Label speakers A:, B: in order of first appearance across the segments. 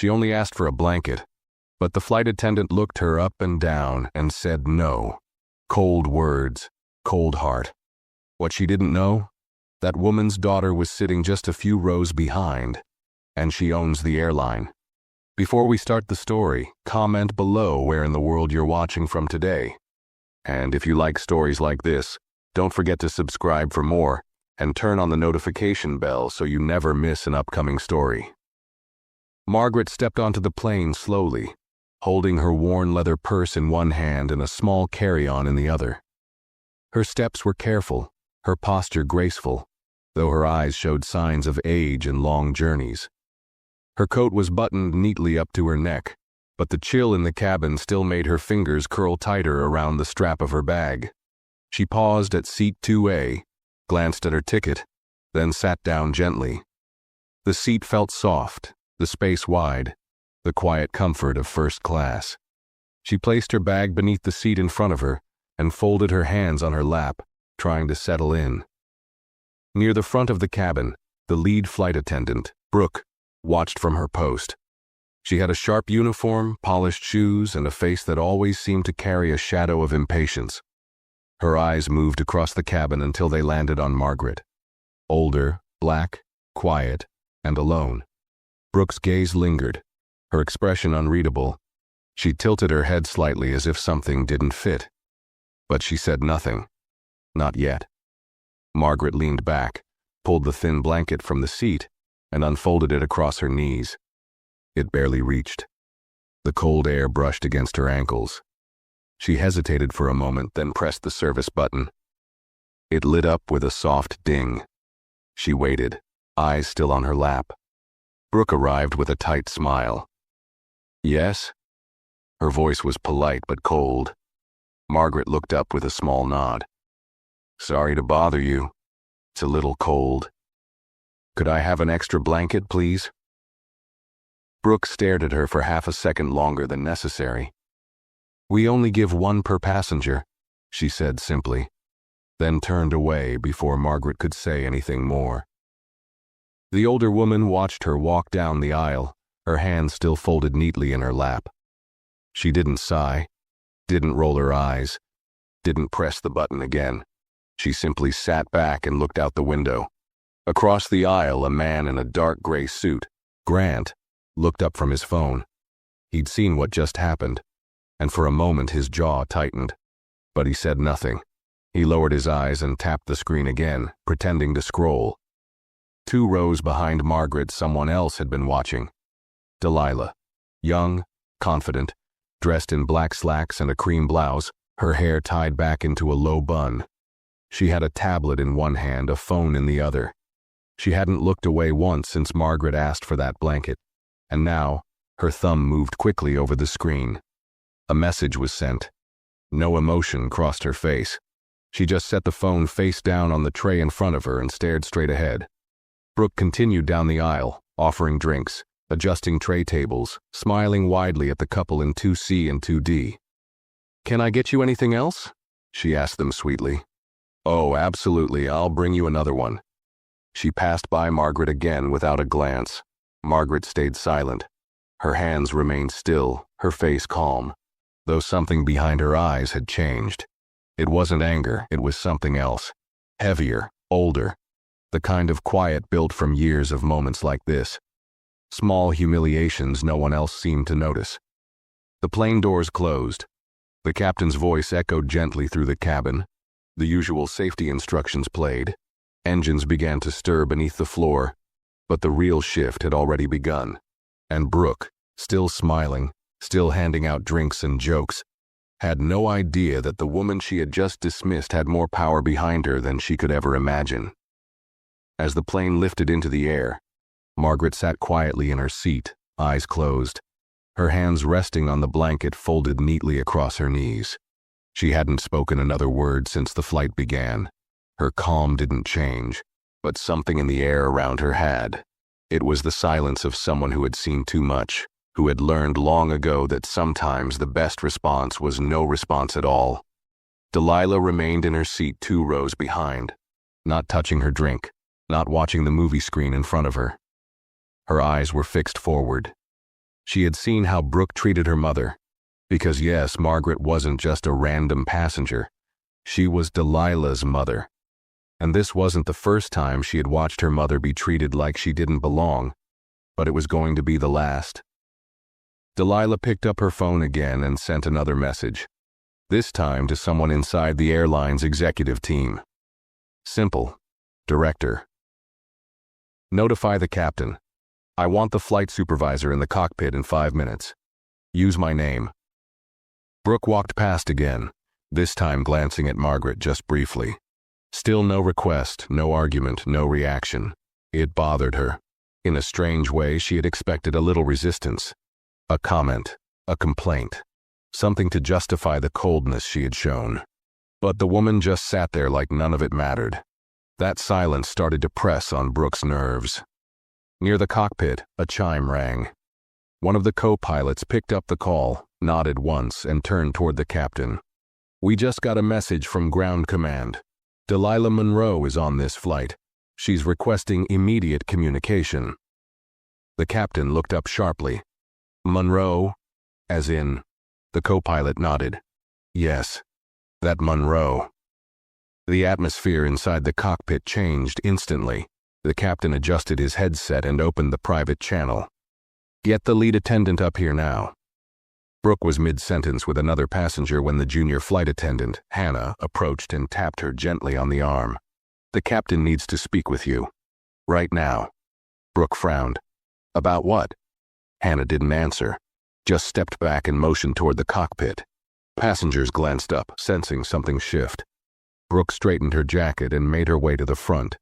A: She only asked for a blanket, but the flight attendant looked her up and down and said no. Cold words, cold heart. What she didn't know? That woman's daughter was sitting just a few rows behind, and she owns the airline. Before we start the story, comment below where in the world you're watching from today. And if you like stories like this, don't forget to subscribe for more and turn on the notification bell so you never miss an upcoming story. Margaret stepped onto the plane slowly, holding her worn leather purse in one hand and a small carry-on in the other. Her steps were careful, her posture graceful, though her eyes showed signs of age and long journeys. Her coat was buttoned neatly up to her neck, but the chill in the cabin still made her fingers curl tighter around the strap of her bag. She paused at seat 2A, glanced at her ticket, then sat down gently. The seat felt soft, the space wide, the quiet comfort of first class. She placed her bag beneath the seat in front of her and folded her hands on her lap, trying to settle in. Near the front of the cabin, the lead flight attendant, Brooke, watched from her post. She had a sharp uniform, polished shoes, and a face that always seemed to carry a shadow of impatience. Her eyes moved across the cabin until they landed on Margaret. Older, black, quiet, and alone. Brooke's gaze lingered, her expression unreadable. She tilted her head slightly as if something didn't fit. But she said nothing. Not yet. Margaret leaned back, pulled the thin blanket from the seat, and unfolded it across her knees. It barely reached. The cold air brushed against her ankles. She hesitated for a moment, then pressed the service button. It lit up with a soft ding. She waited, eyes still on her lap. Brooke arrived with a tight smile. Yes? Her voice was polite but cold. Margaret looked up with a small nod. Sorry to bother you. It's a little cold. Could I have an extra blanket, please? Brooke stared at her for half a second longer than necessary. We only give one per passenger, she said simply, then turned away before Margaret could say anything more. The older woman watched her walk down the aisle, her hands still folded neatly in her lap. She didn't sigh, didn't roll her eyes, didn't press the button again. She simply sat back and looked out the window. Across the aisle, a man in a dark gray suit, Grant, looked up from his phone. He'd seen what just happened, and for a moment his jaw tightened. But he said nothing. He lowered his eyes and tapped the screen again, pretending to scroll. 2 rows behind Margaret, someone else had been watching. Delilah, young, confident, dressed in black slacks and a cream blouse, her hair tied back into a low bun. She had a tablet in one hand, a phone in the other. She hadn't looked away once since Margaret asked for that blanket, and now her thumb moved quickly over the screen. A message was sent. No emotion crossed her face. She just set the phone face down on the tray in front of her and stared straight ahead. Brooke continued down the aisle, offering drinks, adjusting tray tables, smiling widely at the couple in 2C and 2D. Can I get you anything else? She asked them sweetly. Oh, absolutely, I'll bring you another one. She passed by Margaret again without a glance. Margaret stayed silent. Her hands remained still, her face calm, though something behind her eyes had changed. It wasn't anger, it was something else. Heavier, older, the kind of quiet built from years of moments like this. Small humiliations no one else seemed to notice. The plane doors closed. The captain's voice echoed gently through the cabin. The usual safety instructions played. Engines began to stir beneath the floor, but the real shift had already begun. And Brooke, still smiling, still handing out drinks and jokes, had no idea that the woman she had just dismissed had more power behind her than she could ever imagine. As the plane lifted into the air, Margaret sat quietly in her seat, eyes closed, her hands resting on the blanket folded neatly across her knees. She hadn't spoken another word since the flight began. Her calm didn't change, but something in the air around her had. It was the silence of someone who had seen too much, who had learned long ago that sometimes the best response was no response at all. Delilah remained in her seat 2 rows behind, not touching her drink, not watching the movie screen in front of her. Her eyes were fixed forward. She had seen how Brooke treated her mother. Because yes, Margaret wasn't just a random passenger. She was Delilah's mother. And this wasn't the first time she had watched her mother be treated like she didn't belong, but it was going to be the last. Delilah picked up her phone again and sent another message, this time to someone inside the airline's executive team. Simple. Director. Notify the captain. I want the flight supervisor in the cockpit in 5 minutes. Use my name. Brooke walked past again, this time glancing at Margaret just briefly. Still no request, no argument, no reaction. It bothered her. In a strange way, she had expected a little resistance. A comment, a complaint, something to justify the coldness she had shown. But the woman just sat there like none of it mattered. That silence started to press on Brooke's nerves. Near the cockpit, a chime rang. One of the co-pilots picked up the call, nodded once, and turned toward the captain. We just got a message from Ground Command. Delilah Monroe is on this flight. She's requesting immediate communication. The captain looked up sharply. Monroe? As in? The co-pilot nodded. Yes, that Monroe. The atmosphere inside the cockpit changed instantly. The captain adjusted his headset and opened the private channel. Get the lead attendant up here now. Brooke was mid-sentence with another passenger when the junior flight attendant, Hannah, approached and tapped her gently on the arm. The captain needs to speak with you. Right now. Brooke frowned. About what? Hannah didn't answer, just stepped back and motioned toward the cockpit. Passengers glanced up, sensing something shift. Brooke straightened her jacket and made her way to the front,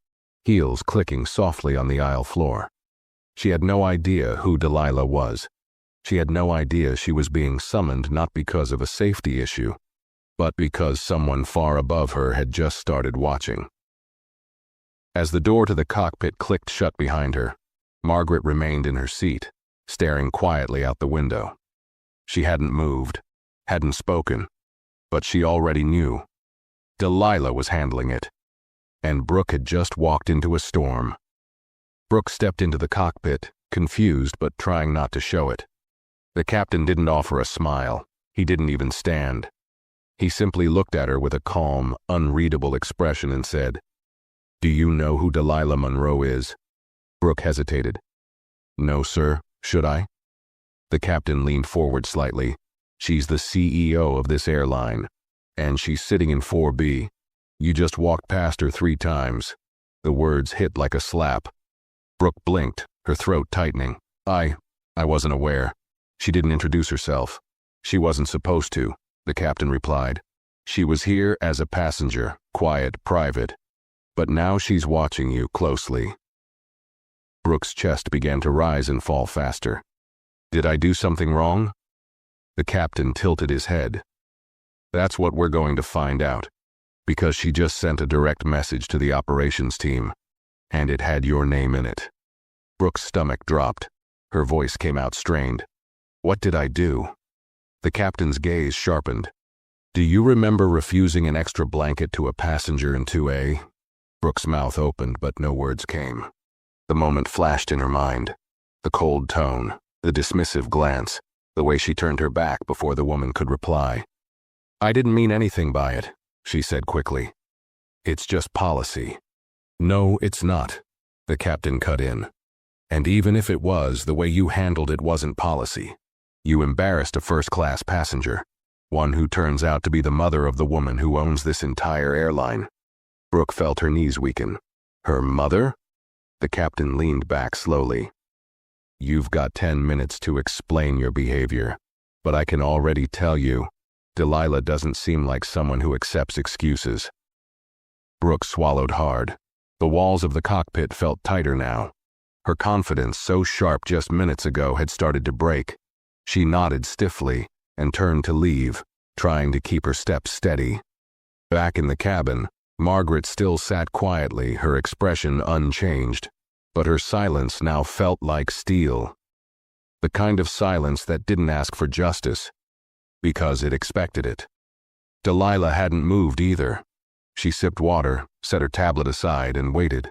A: heels clicking softly on the aisle floor. She had no idea who Delilah was. She had no idea she was being summoned not because of a safety issue, but because someone far above her had just started watching. As the door to the cockpit clicked shut behind her, Margaret remained in her seat, staring quietly out the window. She hadn't moved, hadn't spoken, but she already knew. Delilah was handling it, and Brooke had just walked into a storm. Brooke stepped into the cockpit, confused but trying not to show it. The captain didn't offer a smile. He didn't even stand. He simply looked at her with a calm, unreadable expression and said, Do you know who Delilah Monroe is? Brooke hesitated. No, sir. Should I? The captain leaned forward slightly. She's the CEO of this airline, and she's sitting in 4B. You just walked past her 3 times. The words hit like a slap. Brooke blinked, her throat tightening. I wasn't aware. She didn't introduce herself. She wasn't supposed to, the captain replied. She was here as a passenger, quiet, private. But now she's watching you closely. Brooke's chest began to rise and fall faster. Did I do something wrong? The captain tilted his head. That's what we're going to find out, because she just sent a direct message to the operations team, and it had your name in it. Brooke's stomach dropped. Her voice came out strained. What did I do? The captain's gaze sharpened. Do you remember refusing an extra blanket to a passenger in 2A? Brooke's mouth opened, but no words came. The moment flashed in her mind. The cold tone, the dismissive glance, the way she turned her back before the woman could reply. I didn't mean anything by it, she said quickly. It's just policy. No, it's not, the captain cut in. And even if it was, the way you handled it wasn't policy. You embarrassed a first-class passenger, one who turns out to be the mother of the woman who owns this entire airline. Brooke felt her knees weaken. Her mother? The captain leaned back slowly. You've got 10 minutes to explain your behavior, but I can already tell you, Delilah doesn't seem like someone who accepts excuses. Brooke swallowed hard. The walls of the cockpit felt tighter now. Her confidence, so sharp just minutes ago, had started to break. She nodded stiffly and turned to leave, trying to keep her steps steady. Back in the cabin, Margaret still sat quietly, her expression unchanged, but her silence now felt like steel. The kind of silence that didn't ask for justice, because it expected it. Delilah hadn't moved either. She sipped water, set her tablet aside, and waited.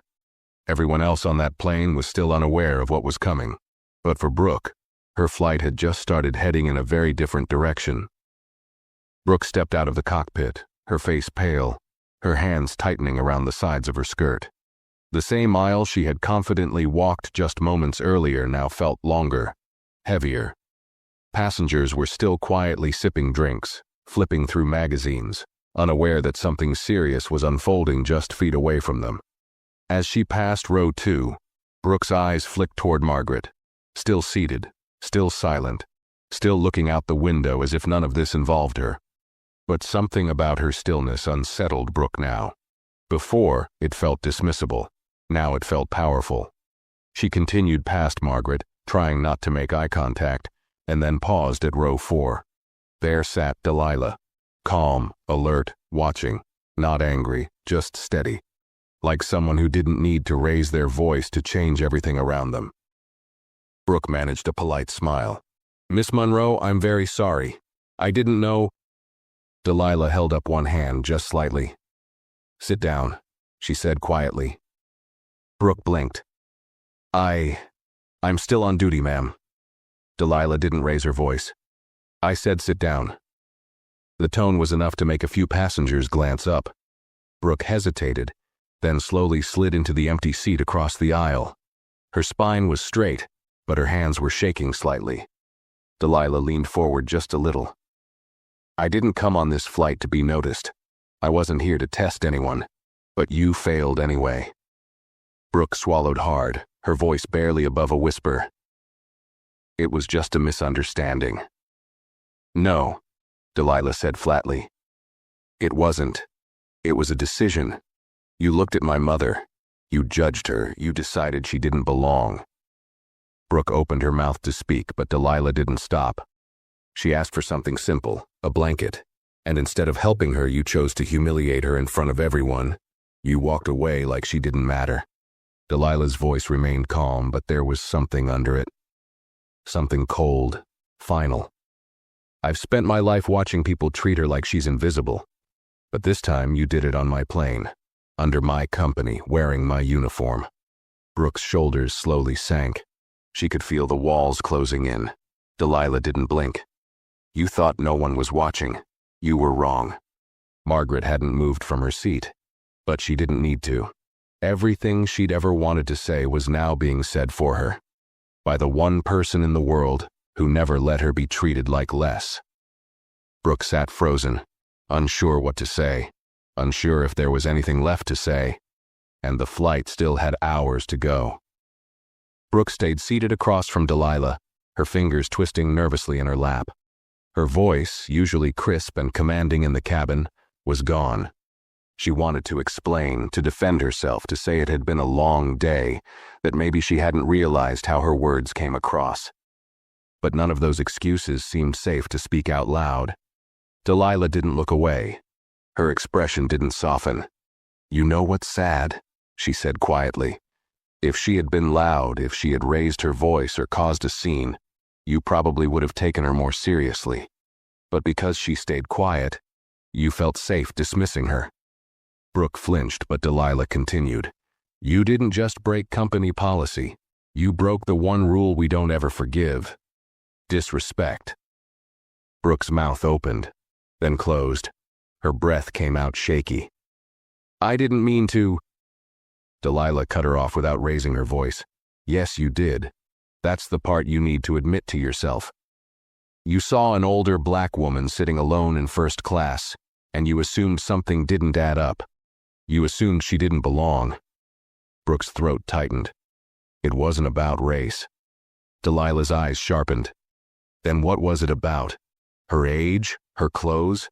A: Everyone else on that plane was still unaware of what was coming, but for Brooke, Her flight had just started heading in a very different direction. Brooke stepped out of the cockpit, her face pale, her hands tightening around the sides of her skirt. The same aisle she had confidently walked just moments earlier now felt longer, heavier. Passengers were still quietly sipping drinks, flipping through magazines, unaware that something serious was unfolding just feet away from them. As she passed row 2, Brooke's eyes flicked toward Margaret, still seated, still silent, still looking out the window as if none of this involved her. But something about her stillness unsettled Brooke now. Before, it felt dismissible. Now it felt powerful. She continued past Margaret, trying not to make eye contact, and then paused at row 4. There sat Delilah, calm, alert, watching, not angry, just steady, like someone who didn't need to raise their voice to change everything around them. Brooke managed a polite smile. "Miss Monroe, I'm very sorry. I didn't know—" Delilah held up one hand just slightly. "Sit down," she said quietly. Brooke blinked. I'm still on duty, ma'am." Delilah didn't raise her voice. "I said sit down." The tone was enough to make a few passengers glance up. Brooke hesitated, then slowly slid into the empty seat across the aisle. Her spine was straight, but her hands were shaking slightly. Delilah leaned forward just a little. "I didn't come on this flight to be noticed. I wasn't here to test anyone, but you failed anyway." Brooke swallowed hard, her voice barely above a whisper. "It was just a misunderstanding." "No," Delilah said flatly. "It wasn't. It was a decision. You looked at my mother. You judged her. You decided she didn't belong." Brooke opened her mouth to speak, but Delilah didn't stop. She asked for something simple, a blanket, and instead of helping her, you chose to humiliate her in front of everyone. You walked away like she didn't matter. Delilah's voice remained calm, but there was something under it. Something cold, final. "I've spent my life watching people treat her like she's invisible. But this time you did it on my plane, under my company, wearing my uniform." Brooke's shoulders slowly sank. She could feel the walls closing in. Delilah didn't blink. "You thought no one was watching. You were wrong." Margaret hadn't moved from her seat, but she didn't need to. Everything she'd ever wanted to say was now being said for her, by the one person in the world who never let her be treated like less. Brooke sat frozen, unsure what to say, unsure if there was anything left to say, and the flight still had hours to go. Brooke stayed seated across from Delilah, her fingers twisting nervously in her lap. Her voice, usually crisp and commanding in the cabin, was gone. She wanted to explain, to defend herself, to say it had been a long day, that maybe she hadn't realized how her words came across. But none of those excuses seemed safe to speak out loud. Delilah didn't look away. Her expression didn't soften. "You know what's sad?" she said quietly. "If she had been loud, if she had raised her voice or caused a scene, you probably would have taken her more seriously. But because she stayed quiet, you felt safe dismissing her." Brooke flinched, but Delilah continued. "You didn't just break company policy. You broke the one rule we don't ever forgive. Disrespect." Brooke's mouth opened, then closed. Her breath came out shaky. "I didn't mean to—" Delilah cut her off without raising her voice. "Yes, you did. That's the part you need to admit to yourself. You saw an older black woman sitting alone in first class, and you assumed something didn't add up. You assumed she didn't belong." Brooke's throat tightened. It wasn't about race. Delilah's eyes sharpened. Then what was it about? Her age? Her clothes?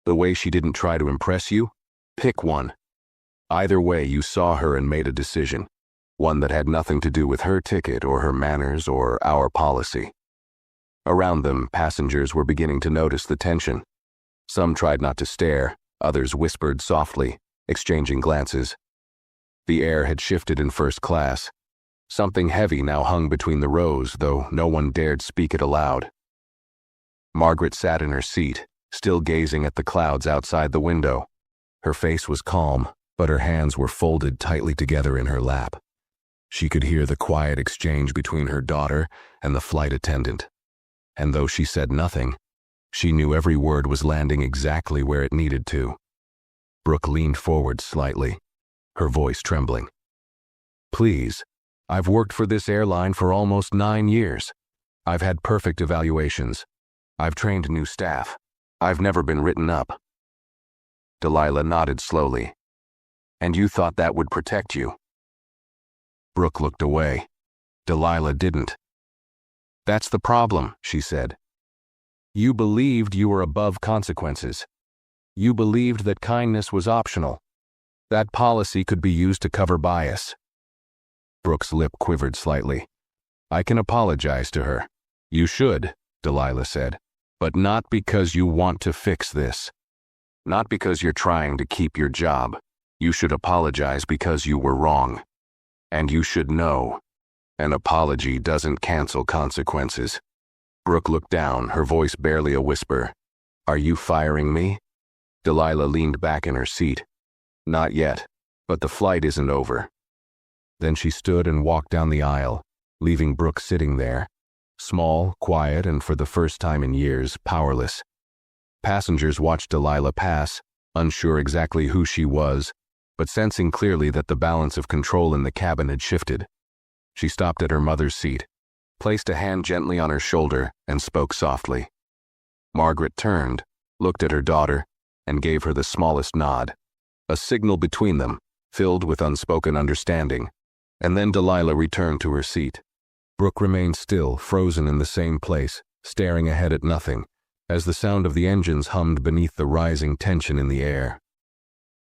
A: The way she didn't try to impress you? Pick one. Either way, you saw her and made a decision. One that had nothing to do with her ticket or her manners or our policy. Around them, passengers were beginning to notice the tension. Some tried not to stare, others whispered softly, exchanging glances. The air had shifted in first class. Something heavy now hung between the rows, though no one dared speak it aloud. Margaret sat in her seat, still gazing at the clouds outside the window. Her face was calm, but her hands were folded tightly together in her lap. She could hear the quiet exchange between her daughter and the flight attendant. And though she said nothing, she knew every word was landing exactly where it needed to. Brooke leaned forward slightly, her voice trembling. "Please, I've worked for this airline for almost 9 years. I've had perfect evaluations. I've trained new staff. I've never been written up." Delilah nodded slowly. "And you thought that would protect you?" Brooke looked away. Delilah didn't. "That's the problem," she said. "You believed you were above consequences. You believed that kindness was optional. That policy could be used to cover bias." Brooke's lip quivered slightly. "I can apologize to her." "You should," Delilah said, "but not because you want to fix this. Not because you're trying to keep your job. You should apologize because you were wrong. And you should know, an apology doesn't cancel consequences." Brooke looked down, her voice barely a whisper. "Are you firing me?" Delilah leaned back in her seat. "Not yet, but the flight isn't over." Then she stood and walked down the aisle, leaving Brooke sitting there, small, quiet, and for the first time in years, powerless. Passengers watched Delilah pass, unsure exactly who she was, but sensing clearly that the balance of control in the cabin had shifted. She stopped at her mother's seat, placed a hand gently on her shoulder, and spoke softly. Margaret turned, looked at her daughter, and gave her the smallest nod, a signal between them, filled with unspoken understanding, and then Delilah returned to her seat. Brooke remained still, frozen in the same place, staring ahead at nothing, as the sound of the engines hummed beneath the rising tension in the air.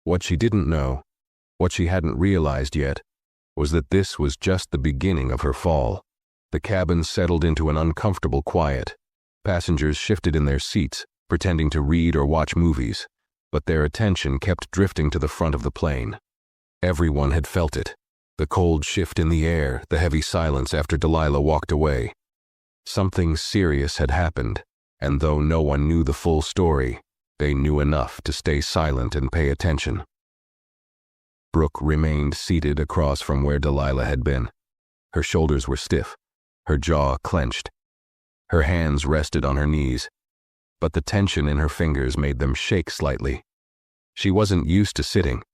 A: What she didn't know, what she hadn't realized yet, was that this was just the beginning of her fall. The cabin settled into an uncomfortable quiet. Passengers shifted in their seats, pretending to read or watch movies, but their attention kept drifting to the front of the plane. Everyone had felt it. The cold shift in the air, the heavy silence after Delilah walked away. Something serious had happened, and though no one knew the full story, they knew enough to stay silent and pay attention. Brooke remained seated across from where Delilah had been. Her shoulders were stiff, her jaw clenched. Her hands rested on her knees, but the tension in her fingers made them shake slightly. She wasn't used to sitting.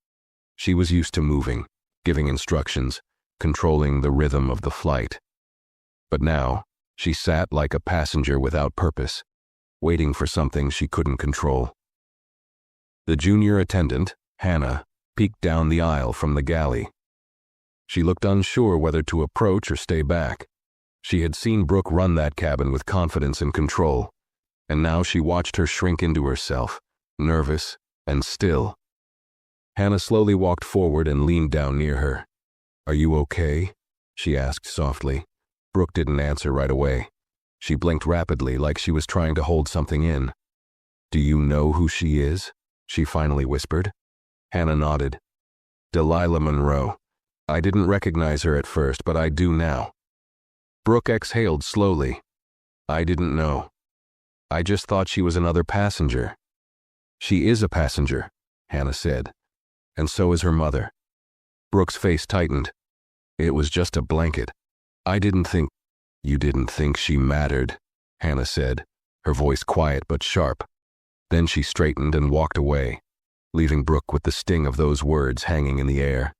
A: She was used to moving, giving instructions, controlling the rhythm of the flight. But now, she sat like a passenger without purpose, waiting for something she couldn't control. The junior attendant, Hannah, peeked down the aisle from the galley. She looked unsure whether to approach or stay back. She had seen Brooke run that cabin with confidence and control, and now she watched her shrink into herself, nervous and still. Hannah slowly walked forward and leaned down near her. "Are you okay?" she asked softly. Brooke didn't answer right away. She blinked rapidly like she was trying to hold something in. "Do you know who she is?" she finally whispered. Hannah nodded. "Delilah Monroe. I didn't recognize her at first, but I do now." Brooke exhaled slowly. "I didn't know. I just thought she was another passenger." "She is a passenger," Hannah said, "and so is her mother." Brooke's face tightened. "It was just a blanket. I didn't think—" "You didn't think she mattered," Hannah said, her voice quiet but sharp. Then she straightened and walked away, leaving Brooke with the sting of those words hanging in the air.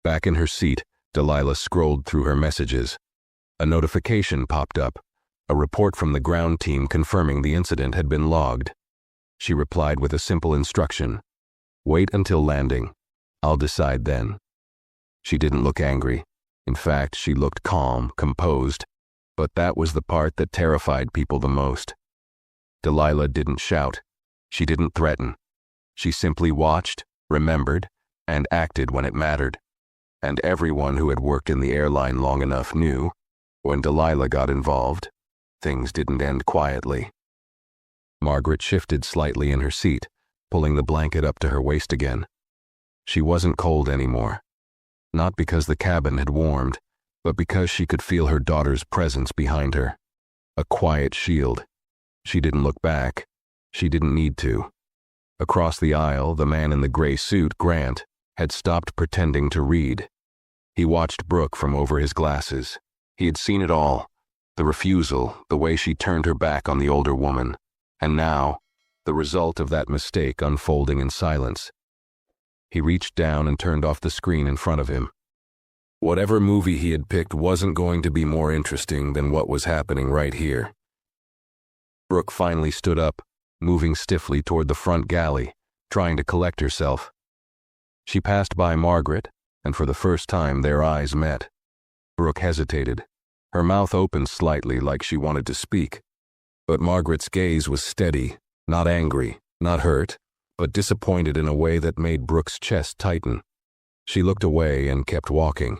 A: Back in her seat, Delilah scrolled through her messages. A notification popped up, a report from the ground team confirming the incident had been logged. She replied with a simple instruction: "Wait until landing. I'll decide then." She didn't look angry. In fact, she looked calm, composed, but that was the part that terrified people the most. Delilah didn't shout. She didn't threaten. She simply watched, remembered, and acted when it mattered. And everyone who had worked in the airline long enough knew, when Delilah got involved, things didn't end quietly. Margaret shifted slightly in her seat, pulling the blanket up to her waist again. She wasn't cold anymore. Not because the cabin had warmed, but because she could feel her daughter's presence behind her. A quiet shield. She didn't look back. She didn't need to. Across the aisle, the man in the gray suit, Grant, had stopped pretending to read. He watched Brooke from over his glasses. He had seen it all. The refusal, the way she turned her back on the older woman. And now, the result of that mistake unfolding in silence. He reached down and turned off the screen in front of him. Whatever movie he had picked wasn't going to be more interesting than what was happening right here. Brooke finally stood up, moving stiffly toward the front galley, trying to collect herself. She passed by Margaret, and for the first time their eyes met. Brooke hesitated. Her mouth opened slightly like she wanted to speak. But Margaret's gaze was steady, not angry, not hurt, but disappointed in a way that made Brooke's chest tighten. She looked away and kept walking.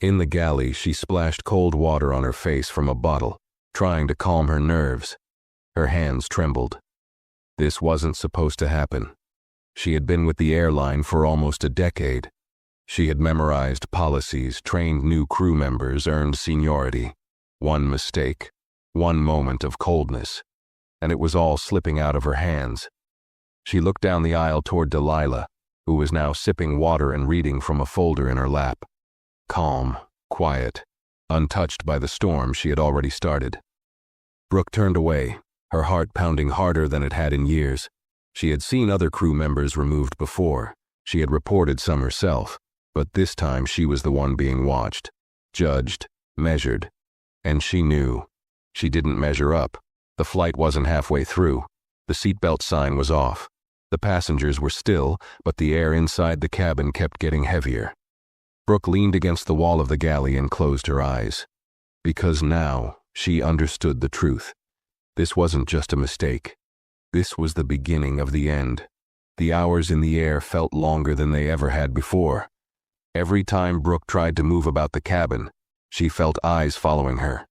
A: In the galley, she splashed cold water on her face from a bottle, trying to calm her nerves. Her hands trembled. This wasn't supposed to happen. She had been with the airline for almost a decade. She had memorized policies, trained new crew members, earned seniority. One mistake, one moment of coldness, and it was all slipping out of her hands. She looked down the aisle toward Delilah, who was now sipping water and reading from a folder in her lap. Calm, quiet, untouched by the storm she had already started. Brooke turned away, her heart pounding harder than it had in years. She had seen other crew members removed before. She had reported some herself, but this time she was the one being watched, judged, measured. And she knew. She didn't measure up. The flight wasn't halfway through. The seatbelt sign was off. The passengers were still, but the air inside the cabin kept getting heavier. Brooke leaned against the wall of the galley and closed her eyes. Because now she understood the truth. This wasn't just a mistake. This was the beginning of the end. The hours in the air felt longer than they ever had before. Every time Brooke tried to move about the cabin, she felt eyes following her.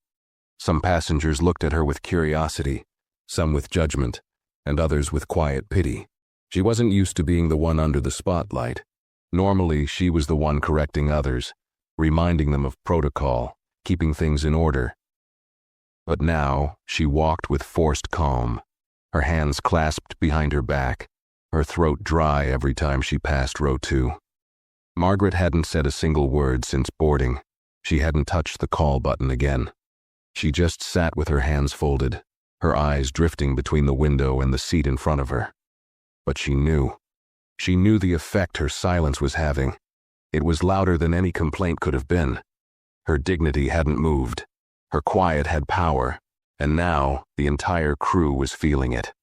A: Some passengers looked at her with curiosity, some with judgment, and others with quiet pity. She wasn't used to being the one under the spotlight. Normally, she was the one correcting others, reminding them of protocol, keeping things in order. But now, she walked with forced calm, her hands clasped behind her back, her throat dry every time she passed row 2. Margaret hadn't said a single word since boarding. She hadn't touched the call button again. She just sat with her hands folded, her eyes drifting between the window and the seat in front of her. But she knew. She knew the effect her silence was having. It was louder than any complaint could have been. Her dignity hadn't moved. Her quiet had power, and now the entire crew was feeling it.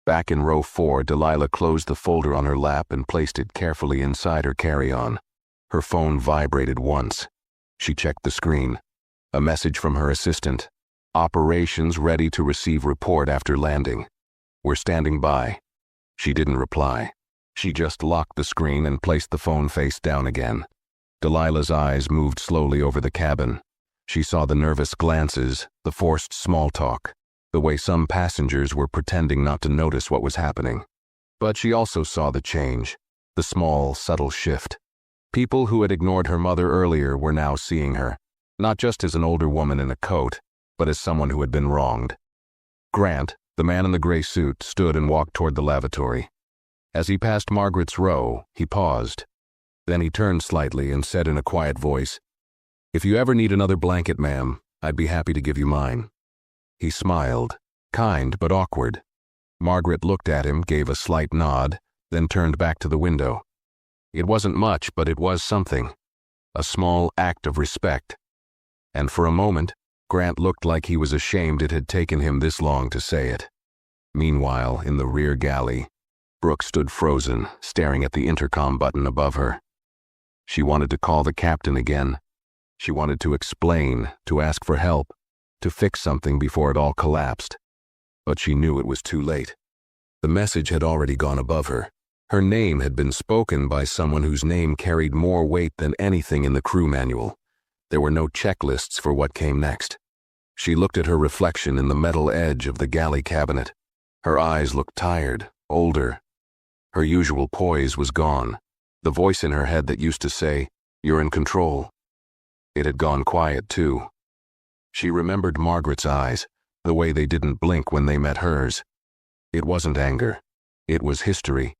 A: Back in row 4, Delilah closed the folder on her lap and placed it carefully inside her carry-on. Her phone vibrated once. She checked the screen. A message from her assistant. Operations ready to receive report after landing. We're standing by. She didn't reply. She just locked the screen and placed the phone face down again. Delilah's eyes moved slowly over the cabin. She saw the nervous glances, the forced small talk, the way some passengers were pretending not to notice what was happening. But she also saw the change, the small, subtle shift. People who had ignored her mother earlier were now seeing her, not just as an older woman in a coat, but as someone who had been wronged. Grant, the man in the gray suit, stood and walked toward the lavatory. As he passed Margaret's row, he paused. Then he turned slightly and said in a quiet voice, "If you ever need another blanket, ma'am, I'd be happy to give you mine." He smiled, kind but awkward. Margaret looked at him, gave a slight nod, then turned back to the window. It wasn't much, but it was something. A small act of respect. And for a moment, Grant looked like he was ashamed it had taken him this long to say it. Meanwhile, in the rear galley, Brooke stood frozen, staring at the intercom button above her. She wanted to call the captain again. She wanted to explain, to ask for help, to fix something before it all collapsed. But she knew it was too late. The message had already gone above her. Her name had been spoken by someone whose name carried more weight than anything in the crew manual. There were no checklists for what came next. She looked at her reflection in the metal edge of the galley cabinet. Her eyes looked tired, older. Her usual poise was gone. The voice in her head that used to say, "You're in control." It had gone quiet, too. She remembered Margaret's eyes, the way they didn't blink when they met hers. It wasn't anger. It was history.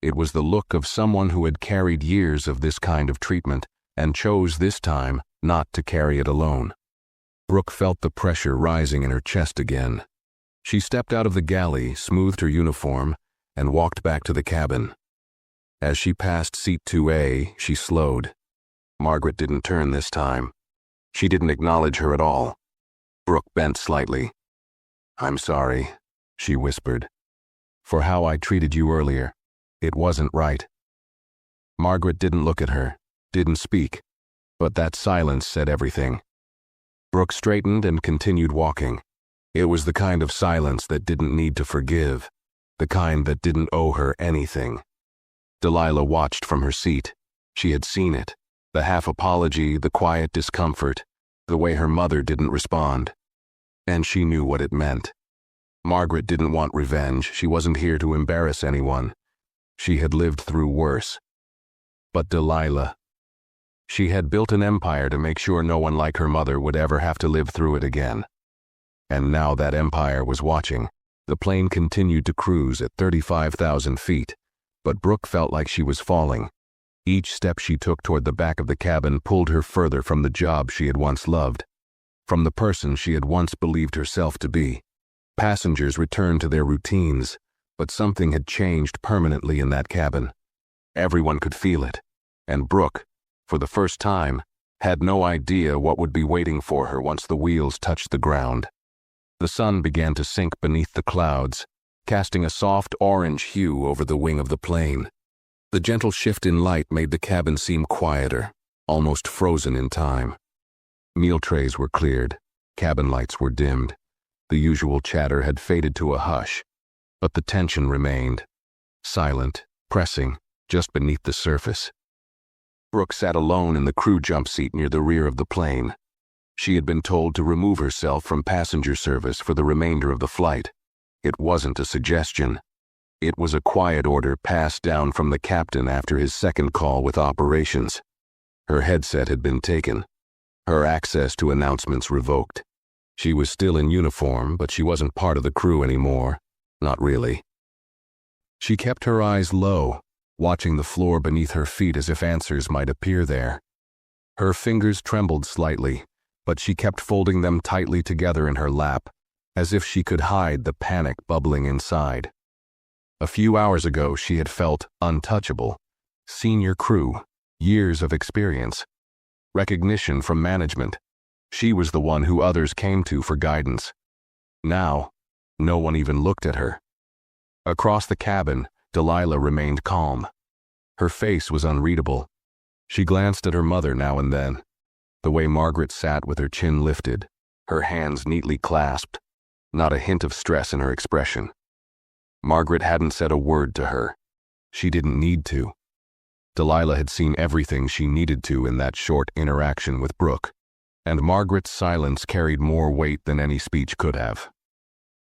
A: It was the look of someone who had carried years of this kind of treatment and chose this time not to carry it alone. Brooke felt the pressure rising in her chest again. She stepped out of the galley, smoothed her uniform, and walked back to the cabin. As she passed seat 2A, she slowed. Margaret didn't turn this time. She didn't acknowledge her at all. Brooke bent slightly. "I'm sorry," she whispered, "for how I treated you earlier. It wasn't right." Margaret didn't look at her, didn't speak, but that silence said everything. Brooke straightened and continued walking. It was the kind of silence that didn't need to forgive, the kind that didn't owe her anything. Delilah watched from her seat. She had seen it, the half apology, the quiet discomfort, the way her mother didn't respond. And she knew what it meant. Margaret didn't want revenge. She wasn't here to embarrass anyone. She had lived through worse. But Delilah, she had built an empire to make sure no one like her mother would ever have to live through it again. And now that empire was watching. The plane continued to cruise at 35,000 feet, but Brooke felt like she was falling. Each step she took toward the back of the cabin pulled her further from the job she had once loved, from the person she had once believed herself to be. Passengers returned to their routines, but something had changed permanently in that cabin. Everyone could feel it, and Brooke, for the first time, had no idea what would be waiting for her once the wheels touched the ground. The sun began to sink beneath the clouds, casting a soft orange hue over the wing of the plane. The gentle shift in light made the cabin seem quieter, almost frozen in time. Meal trays were cleared, cabin lights were dimmed. The usual chatter had faded to a hush, but the tension remained, silent, pressing, just beneath the surface. Brooke sat alone in the crew jump seat near the rear of the plane. She had been told to remove herself from passenger service for the remainder of the flight. It wasn't a suggestion. It was a quiet order passed down from the captain after his second call with operations. Her headset had been taken, her access to announcements revoked. She was still in uniform, but she wasn't part of the crew anymore. Not really. She kept her eyes low, watching the floor beneath her feet as if answers might appear there. Her fingers trembled slightly, but she kept folding them tightly together in her lap, as if she could hide the panic bubbling inside. A few hours ago, she had felt untouchable. Senior crew, years of experience, recognition from management. She was the one who others came to for guidance. Now, no one even looked at her. Across the cabin, Delilah remained calm. Her face was unreadable. She glanced at her mother now and then, the way Margaret sat with her chin lifted, her hands neatly clasped, not a hint of stress in her expression. Margaret hadn't said a word to her. She didn't need to. Delilah had seen everything she needed to in that short interaction with Brooke, and Margaret's silence carried more weight than any speech could have.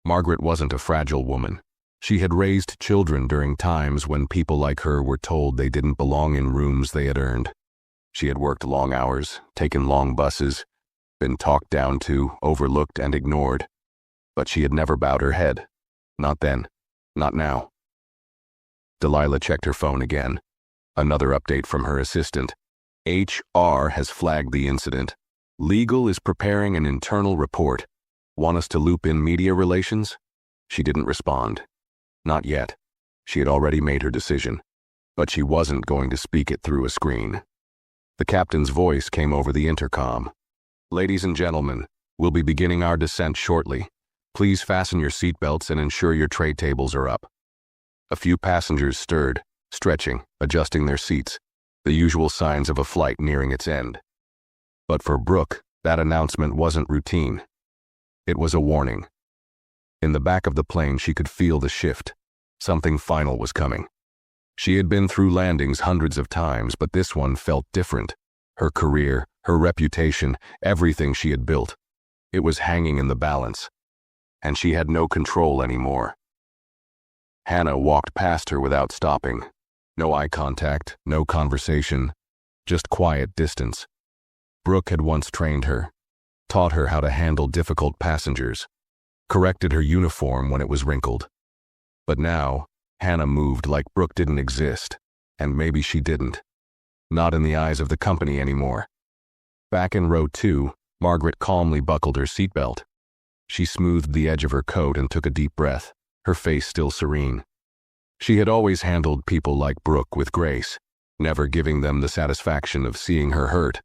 A: Margaret wasn't a fragile woman. She had raised children during times when people like her were told they didn't belong in rooms they had earned. She had worked long hours, taken long buses, been talked down to, overlooked, and ignored. But she had never bowed her head. Not then. Not now. Delilah checked her phone again. Another update from her assistant. HR has flagged the incident. Legal is preparing an internal report. Want us to loop in media relations? She didn't respond. Not yet. She had already made her decision. But she wasn't going to speak it through a screen. The captain's voice came over the intercom. "Ladies and gentlemen, we'll be beginning our descent shortly. Please fasten your seatbelts and ensure your tray tables are up." A few passengers stirred, stretching, adjusting their seats, the usual signs of a flight nearing its end. But for Brooke, that announcement wasn't routine. It was a warning. In the back of the plane, she could feel the shift. Something final was coming. She had been through landings hundreds of times, but this one felt different. Her career, her reputation, everything she had built. It was hanging in the balance. And she had no control anymore. Hannah walked past her without stopping. No eye contact, no conversation, just quiet distance. Brooke had once trained her, taught her how to handle difficult passengers, corrected her uniform when it was wrinkled. But now, Hannah moved like Brooke didn't exist, and maybe she didn't. Not in the eyes of the company anymore. Back in row 2, Margaret calmly buckled her seatbelt. She smoothed the edge of her coat and took a deep breath, her face still serene. She had always handled people like Brooke with grace, never giving them the satisfaction of seeing her hurt.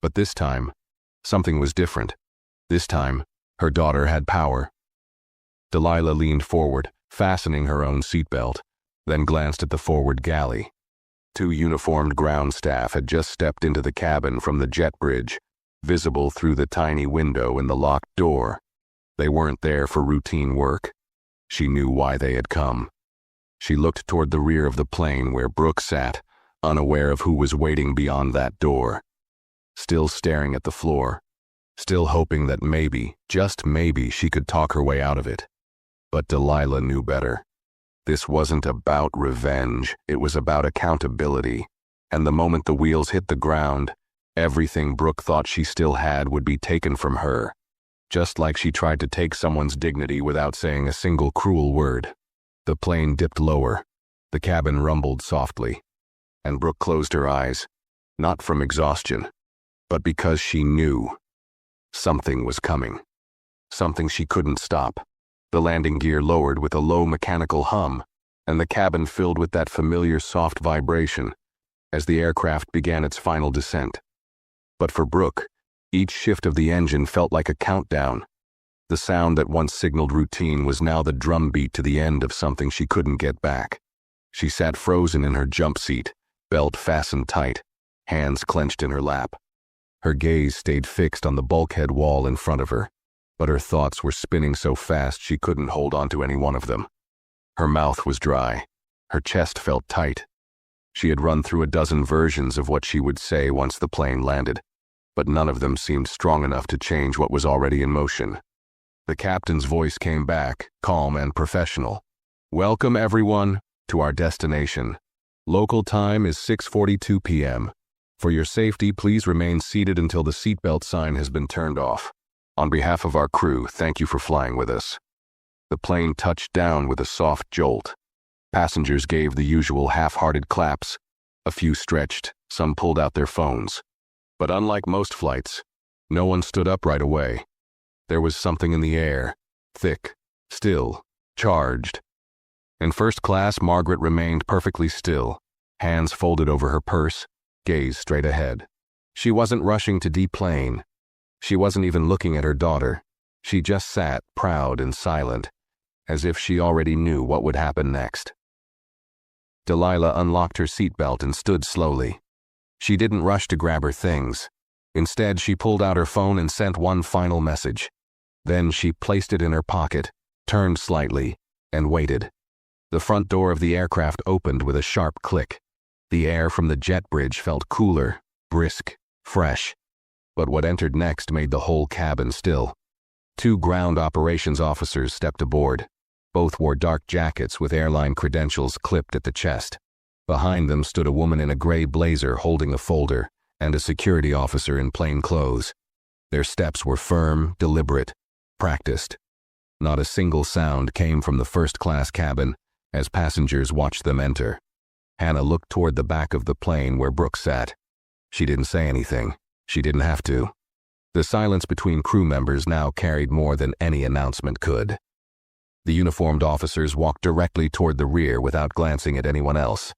A: But this time, something was different. This time, her daughter had power. Delilah leaned forward, fastening her own seatbelt, then glanced at the forward galley. 2 uniformed ground staff had just stepped into the cabin from the jet bridge, visible through the tiny window in the locked door. They weren't there for routine work. She knew why they had come. She looked toward the rear of the plane where Brooke sat, unaware of who was waiting beyond that door. Still staring at the floor, still hoping that maybe, just maybe, she could talk her way out of it. But Delilah knew better. This wasn't about revenge, it was about accountability. And the moment the wheels hit the ground, everything Brooke thought she still had would be taken from her, just like she tried to take someone's dignity without saying a single cruel word. The plane dipped lower. The cabin rumbled softly. And Brooke closed her eyes, not from exhaustion, but because she knew something was coming. Something she couldn't stop. The landing gear lowered with a low mechanical hum, and the cabin filled with that familiar soft vibration as the aircraft began its final descent. But for Brooke, each shift of the engine felt like a countdown. The sound that once signaled routine was now the drumbeat to the end of something she couldn't get back. She sat frozen in her jump seat, belt fastened tight, hands clenched in her lap. Her gaze stayed fixed on the bulkhead wall in front of her, but her thoughts were spinning so fast she couldn't hold on to any one of them. Her mouth was dry. Her chest felt tight. She had run through a dozen versions of what she would say once the plane landed, but none of them seemed strong enough to change what was already in motion. The captain's voice came back, calm and professional. "Welcome, everyone, to our destination. Local time is 6:42 p.m. For your safety, please remain seated until the seatbelt sign has been turned off. On behalf of our crew, thank you for flying with us." The plane touched down with a soft jolt. Passengers gave the usual half-hearted claps. A few stretched, some pulled out their phones. But unlike most flights, no one stood up right away. There was something in the air, thick, still, charged. In first class, Margaret remained perfectly still, hands folded over her purse, gaze straight ahead. She wasn't rushing to deplane. She wasn't even looking at her daughter. She just sat, proud and silent, as if she already knew what would happen next. Delilah unlocked her seatbelt and stood slowly. She didn't rush to grab her things. Instead, she pulled out her phone and sent one final message. Then she placed it in her pocket, turned slightly, and waited. The front door of the aircraft opened with a sharp click. The air from the jet bridge felt cooler, brisk, fresh. But what entered next made the whole cabin still. 2 ground operations officers stepped aboard. Both wore dark jackets with airline credentials clipped at the chest. Behind them stood a woman in a gray blazer holding a folder, and a security officer in plain clothes. Their steps were firm, deliberate, practiced. Not a single sound came from the first-class cabin as passengers watched them enter. Hannah looked toward the back of the plane where Brooke sat. She didn't say anything. She didn't have to. The silence between crew members now carried more than any announcement could. The uniformed officers walked directly toward the rear without glancing at anyone else.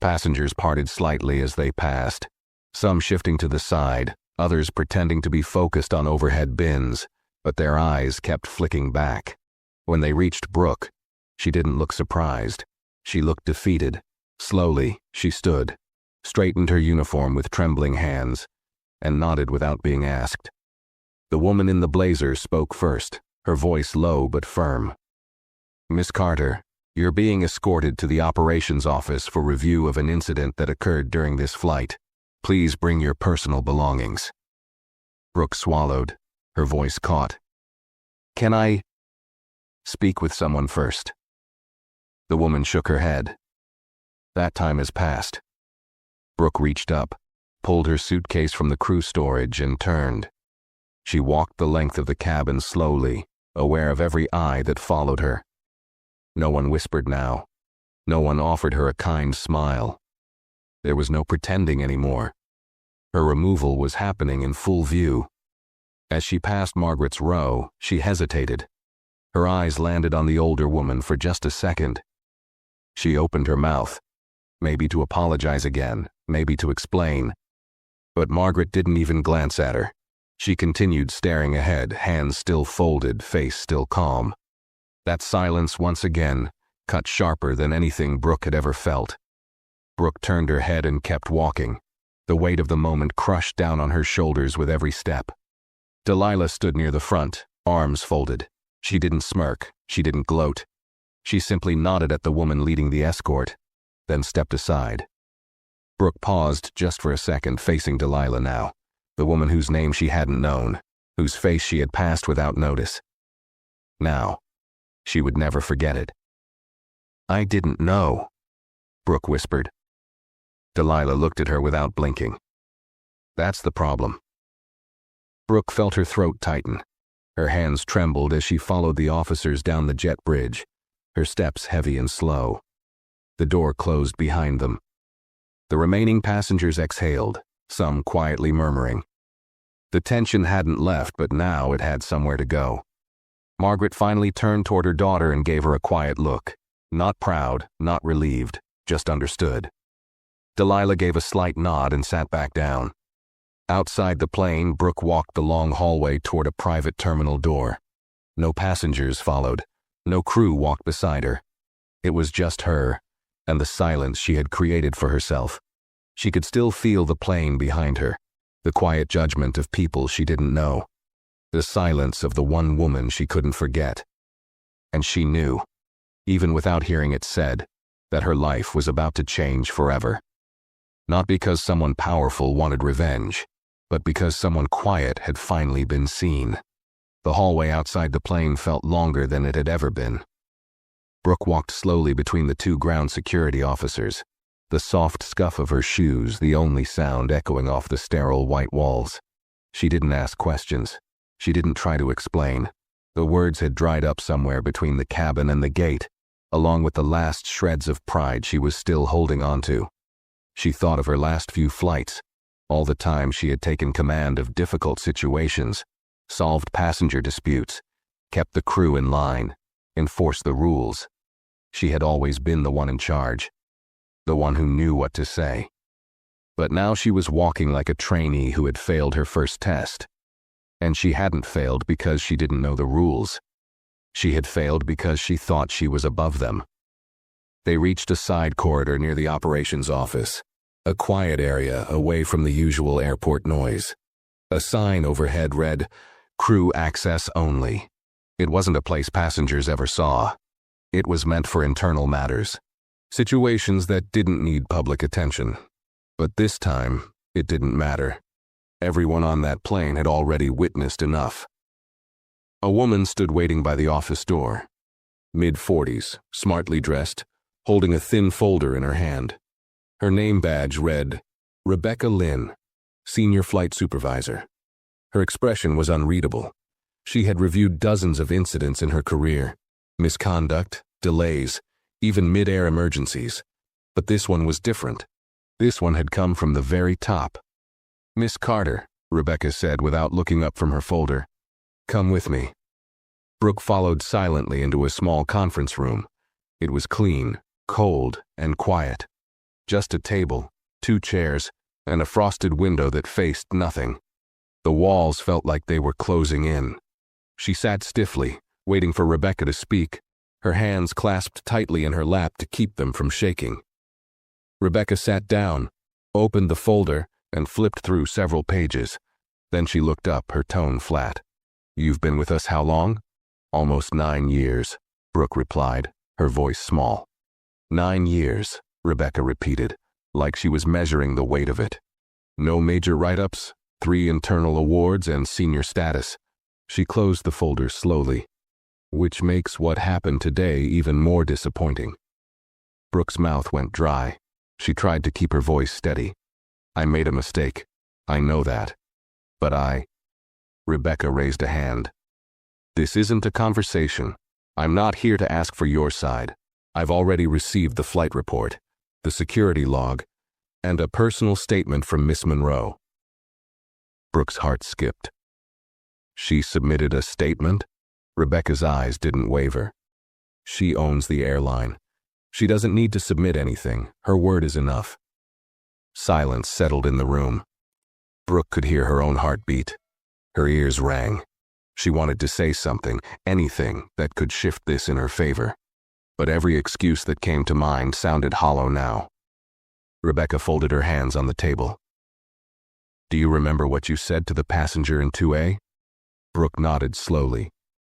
A: Passengers parted slightly as they passed, some shifting to the side, others pretending to be focused on overhead bins, but their eyes kept flicking back. When they reached Brooke, she didn't look surprised. She looked defeated. Slowly, she stood, straightened her uniform with trembling hands, and nodded without being asked. The woman in the blazer spoke first, her voice low but firm. "Miss Carter, you're being escorted to the operations office for review of an incident that occurred during this flight. Please bring your personal belongings." Brooke swallowed, her voice caught. "Can I speak with someone first?" The woman shook her head. "That time has passed." Brooke reached up, pulled her suitcase from the crew storage, and turned. She walked the length of the cabin slowly, aware of every eye that followed her. No one whispered now. No one offered her a kind smile. There was no pretending anymore. Her removal was happening in full view. As she passed Margaret's row, she hesitated. Her eyes landed on the older woman for just a second. She opened her mouth, maybe to apologize again, maybe to explain. But Margaret didn't even glance at her. She continued staring ahead, hands still folded, face still calm. That silence once again cut sharper than anything Brooke had ever felt. Brooke turned her head and kept walking. The weight of the moment crushed down on her shoulders with every step. Delilah stood near the front, arms folded. She didn't smirk, she didn't gloat. She simply nodded at the woman leading the escort, then stepped aside. Brooke paused just for a second, facing Delilah now, the woman whose name she hadn't known, whose face she had passed without notice. Now, she would never forget it. "I didn't know," Brooke whispered. Delilah looked at her without blinking. "That's the problem." Brooke felt her throat tighten. Her hands trembled as she followed the officers down the jet bridge, her steps heavy and slow. The door closed behind them. The remaining passengers exhaled, some quietly murmuring. The tension hadn't left, but now it had somewhere to go. Margaret finally turned toward her daughter and gave her a quiet look. Not proud, not relieved, just understood. Delilah gave a slight nod and sat back down. Outside the plane, Brooke walked the long hallway toward a private terminal door. No passengers followed. No crew walked beside her. It was just her, and the silence she had created for herself. She could still feel the plane behind her, the quiet judgment of people she didn't know, the silence of the one woman she couldn't forget. And she knew, even without hearing it said, that her life was about to change forever. Not because someone powerful wanted revenge, but because someone quiet had finally been seen. The hallway outside the plane felt longer than it had ever been. Brooke walked slowly between the two ground security officers, the soft scuff of her shoes the only sound echoing off the sterile white walls. She didn't ask questions. She didn't try to explain. The words had dried up somewhere between the cabin and the gate, along with the last shreds of pride she was still holding onto. She thought of her last few flights, all the time she had taken command of difficult situations, solved passenger disputes, kept the crew in line, enforced the rules. She had always been the one in charge, the one who knew what to say. But now she was walking like a trainee who had failed her first test. And she hadn't failed because she didn't know the rules. She had failed because she thought she was above them. They reached a side corridor near the operations office, a quiet area away from the usual airport noise. A sign overhead read, "Crew access only." It wasn't a place passengers ever saw. It was meant for internal matters, situations that didn't need public attention. But this time, it didn't matter. Everyone on that plane had already witnessed enough. A woman stood waiting by the office door, mid-40s, smartly dressed, holding a thin folder in her hand. Her name badge read, Rebecca Lynn, Senior Flight Supervisor. Her expression was unreadable. She had reviewed dozens of incidents in her career, misconduct, delays, even mid-air emergencies. But this one was different. This one had come from the very top. "Miss Carter," Rebecca said without looking up from her folder. "Come with me." Brooke followed silently into a small conference room. It was clean, cold, and quiet. Just a table, 2 chairs, and a frosted window that faced nothing. The walls felt like they were closing in. She sat stiffly, waiting for Rebecca to speak, her hands clasped tightly in her lap to keep them from shaking. Rebecca sat down, opened the folder, and flipped through several pages. Then she looked up, her tone flat. "You've been with us how long?" "Almost 9 years," Brooke replied, her voice small. 9 years, Rebecca repeated, like she was measuring the weight of it. "No major write-ups, 3 internal awards, and senior status." She closed the folder slowly, which makes what happened today even more disappointing. Brooke's mouth went dry. She tried to keep her voice steady. "I made a mistake. I know that. But Rebecca raised a hand. "This isn't a conversation. I'm not here to ask for your side. I've already received the flight report, the security log, and a personal statement from Miss Monroe. Brooke's heart skipped. She submitted a statement? Rebecca's eyes didn't waver. She owns the airline. She doesn't need to submit anything. Her word is enough. Silence settled in the room. Brooke could hear her own heartbeat. Her ears rang. She wanted to say something, anything that could shift this in her favor. But every excuse that came to mind sounded hollow now. Rebecca folded her hands on the table. Do you remember what you said to the passenger in 2A? Brooke nodded slowly.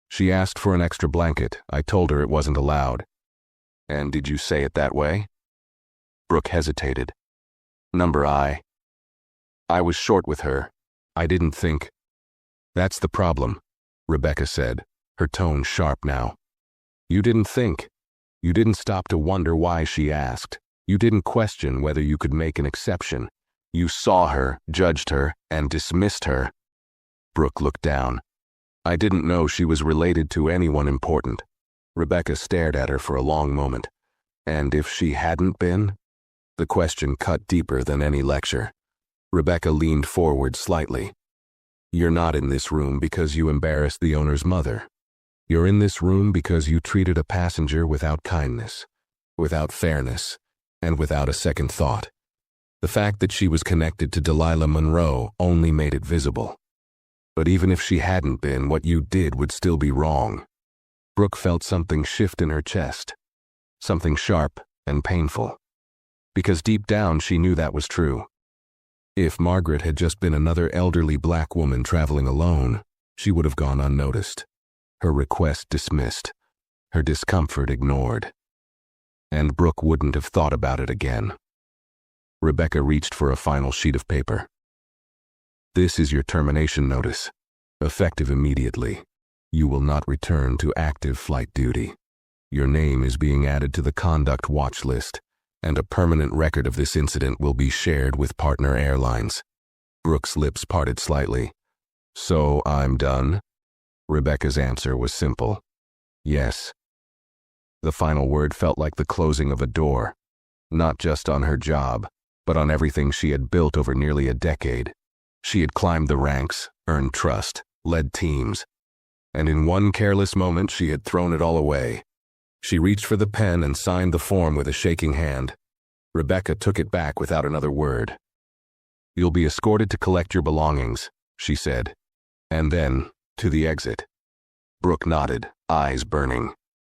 A: She asked for an extra blanket. I told her it wasn't allowed. And did you say it that way? Brooke hesitated. Number I was short with her. I didn't think. That's the problem, Rebecca said, her tone sharp now. You didn't think. You didn't stop to wonder why she asked. You didn't question whether you could make an exception. You saw her, judged her, and dismissed her. Brooke looked down. I didn't know she was related to anyone important. Rebecca stared at her for a long moment. And if she hadn't been? The question cut deeper than any lecture. Rebecca leaned forward slightly. You're not in this room because you embarrassed the owner's mother. You're in this room because you treated a passenger without kindness, without fairness, and without a second thought. The fact that she was connected to Delilah Monroe only made it visible. But even if she hadn't been, what you did would still be wrong. Brooke felt something shift in her chest, something sharp and painful. Because deep down she knew that was true. If Margaret had just been another elderly black woman traveling alone, she would have gone unnoticed. Her request dismissed, her discomfort ignored. And Brooke wouldn't have thought about it again. Rebecca reached for a final sheet of paper. This is your termination notice, effective immediately. You will not return to active flight duty. Your name is being added to the conduct watch list, and a permanent record of this incident will be shared with partner airlines. Brooke's lips parted slightly. So I'm done? Rebecca's answer was simple. Yes. The final word felt like the closing of a door, not just on her job, but on everything she had built over nearly a decade. She had climbed the ranks, earned trust, led teams, and in one careless moment she had thrown it all away. She reached for the pen and signed the form with a shaking hand. Rebecca took it back without another word. You'll be escorted to collect your belongings, she said, and then to the exit. Brooke nodded, eyes burning.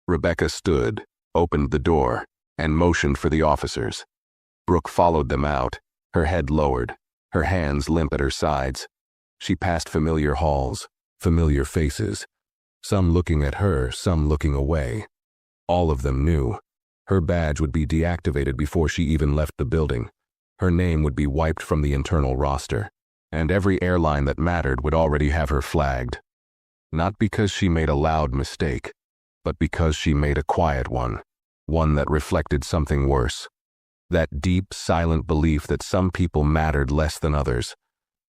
A: Rebecca stood, opened the door, and motioned for the officers. Brooke followed them out, her head lowered, her hands limp at her sides. She passed familiar halls, familiar faces, some looking at her, some looking away. All of them knew. Her badge would be deactivated before she even left the building. Her name would be wiped from the internal roster, and every airline that mattered would already have her flagged. Not because she made a loud mistake, but because she made a quiet one that reflected something worse. That deep, silent belief that some people mattered less than others.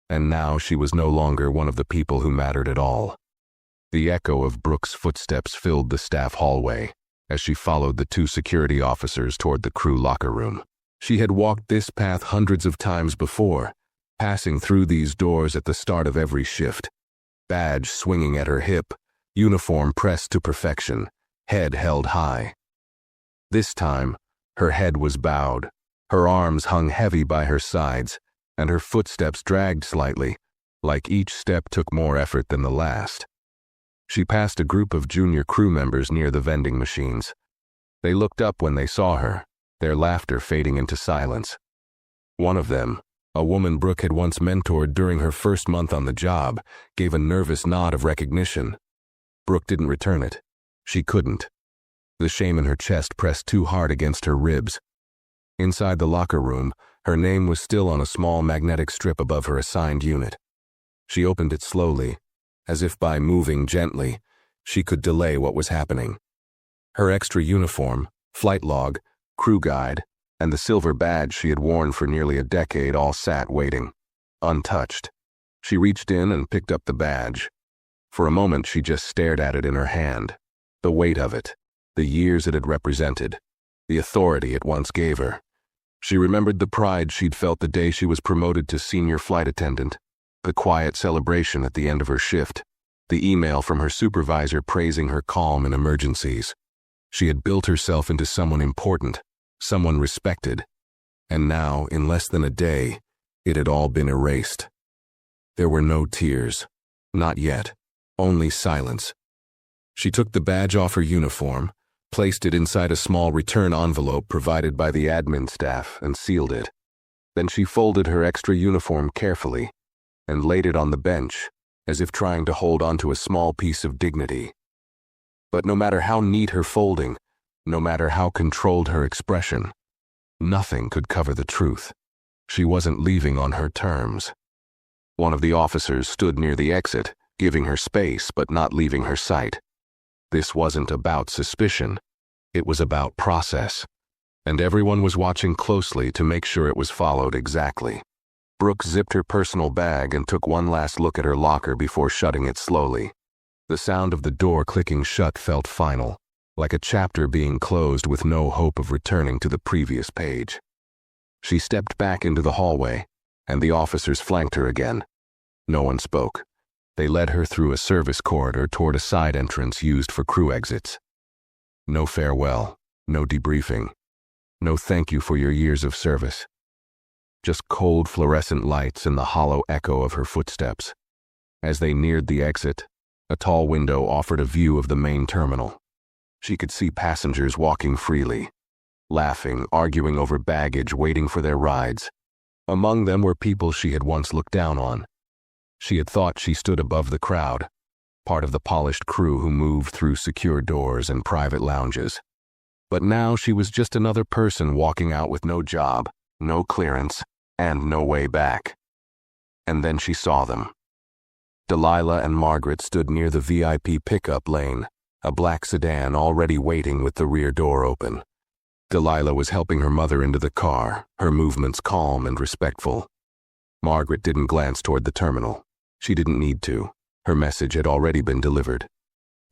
A: And now she was no longer one of the people who mattered at all. The echo of Brooke's footsteps filled the staff hallway as she followed the two security officers toward the crew locker room. She had walked this path hundreds of times before, passing through these doors at the start of every shift. Badge swinging at her hip, uniform pressed to perfection, head held high. This time, her head was bowed, her arms hung heavy by her sides, and her footsteps dragged slightly, like each step took more effort than the last. She passed a group of junior crew members near the vending machines. They looked up when they saw her, their laughter fading into silence. One of them, a woman Brooke had once mentored during her first month on the job, gave a nervous nod of recognition. Brooke didn't return it. She couldn't. The shame in her chest pressed too hard against her ribs. Inside the locker room, her name was still on a small magnetic strip above her assigned unit. She opened it slowly, as if by moving gently, she could delay what was happening. Her extra uniform, flight log, crew guide, and the silver badge she had worn for nearly a decade all sat waiting, untouched. She reached in and picked up the badge. For a moment she just stared at it in her hand, the weight of it, the years it had represented, the authority it once gave her. She remembered the pride she'd felt the day she was promoted to senior flight attendant, the quiet celebration at the end of her shift, the email from her supervisor praising her calm in emergencies. She had built herself into someone important, someone respected, and now, in less than a day, it had all been erased. There were no tears. Not yet. Only silence. She took the badge off her uniform, placed it inside a small return envelope provided by the admin staff, and sealed it. Then she folded her extra uniform carefully and laid it on the bench, as if trying to hold onto a small piece of dignity. But no matter how neat her folding, no matter how controlled her expression, nothing could cover the truth. She wasn't leaving on her terms. One of the officers stood near the exit, giving her space but not leaving her sight. This wasn't about suspicion. It was about process. And everyone was watching closely to make sure it was followed exactly. Brooke zipped her personal bag and took one last look at her locker before shutting it slowly. The sound of the door clicking shut felt final, like a chapter being closed with no hope of returning to the previous page. She stepped back into the hallway, and the officers flanked her again. No one spoke. They led her through a service corridor toward a side entrance used for crew exits. No farewell, no debriefing, no thank you for your years of service. Just cold fluorescent lights and the hollow echo of her footsteps. As they neared the exit, a tall window offered a view of the main terminal. She could see passengers walking freely, laughing, arguing over baggage, waiting for their rides. Among them were people she had once looked down on. She had thought she stood above the crowd, part of the polished crew who moved through secure doors and private lounges. But now she was just another person walking out with no job, no clearance, and no way back. And then she saw them. Delilah and Margaret stood near the VIP pickup lane, a black sedan already waiting with the rear door open. Delilah was helping her mother into the car, her movements calm and respectful. Margaret didn't glance toward the terminal. She didn't need to. Her message had already been delivered.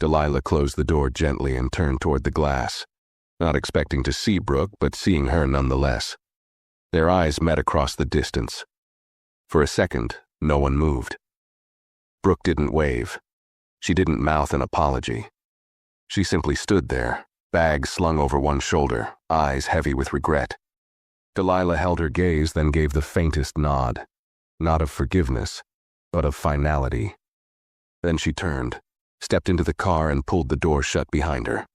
A: Delilah closed the door gently and turned toward the glass, not expecting to see Brooke, but seeing her nonetheless. Their eyes met across the distance. For a second, no one moved. Brooke didn't wave. She didn't mouth an apology. She simply stood there, bag slung over one shoulder, eyes heavy with regret. Delilah held her gaze, then gave the faintest nod, not of forgiveness, but of finality. Then she turned, stepped into the car, and pulled the door shut behind her.